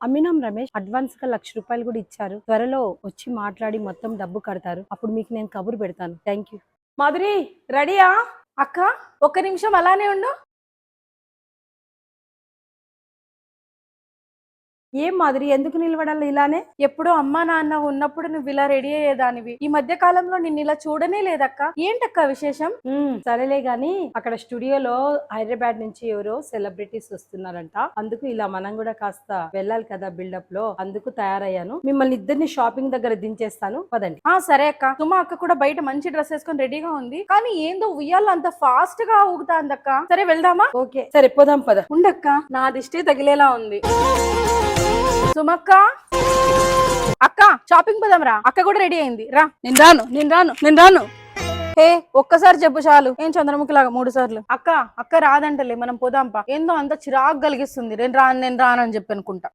అమ్మినాం Ramesh. Advance గా 1,00,000 రూపాయలు కూడా ఇచ్చారు. త్వరలో వచ్చి మాట్లాడి మొత్తం డబ్బు కడతారు. అప్పుడు మీకు నేను కబురు పెడతాను. Thank you. మాధురి రెడీయా? అక్క ఒక్క నిమిషం అలానే ఉండు. ఏం మాదిరి, ఎందుకు నిలబడాలి ఇలానే? ఎప్పుడో అమ్మా నాన్న ఉన్నప్పుడు నువ్వు ఇలా రెడీ అయ్యేదానివి. ఈ మధ్య కాలంలో నిన్ను ఇలా చూడనే లేదక్క. ఏంటక్క విశేషం? సరేలే గాని అక్కడ స్టూడియోలో హైదరాబాద్ నుంచి ఎవరో సెలబ్రిటీస్ వస్తున్నారంట. అందుకు ఇలా మనం కూడా కాస్త వెళ్ళాలి కదా బిల్డప్ లో. అందుకు తయారయ్యాను. మిమ్మల్ని ఇద్దరిని షాపింగ్ దగ్గర దించేస్తాను, పదండి. సరే అక్క. సుమా అక్క కూడా బయట మంచి డ్రెస్ వేసుకొని రెడీగా ఉంది. కానీ ఏందో ఉయ్యాల అంత ఫాస్ట్ గా ఊగుతాందక్క. సరే వెళ్దామా? ఓకే సరే పోదాం పద. ఉండక్క, నా దిష్టి తగిలేలా ఉంది. సుమక్క అక్క షాపింగ్ పోదాం రా. అక్క కూడా రెడీ అయింది రా. నేను రాను. ఏ ఒక్కసారి చెప్పు చాలు. ఏం చంద్రముఖిలాగా 3 సార్లు. అక్క రాదంటలే, మనం పోదాంపా. ఏందో అంత చిరాకు కలిగిస్తుంది. నేను రానని చెప్పి అనుకుంటా.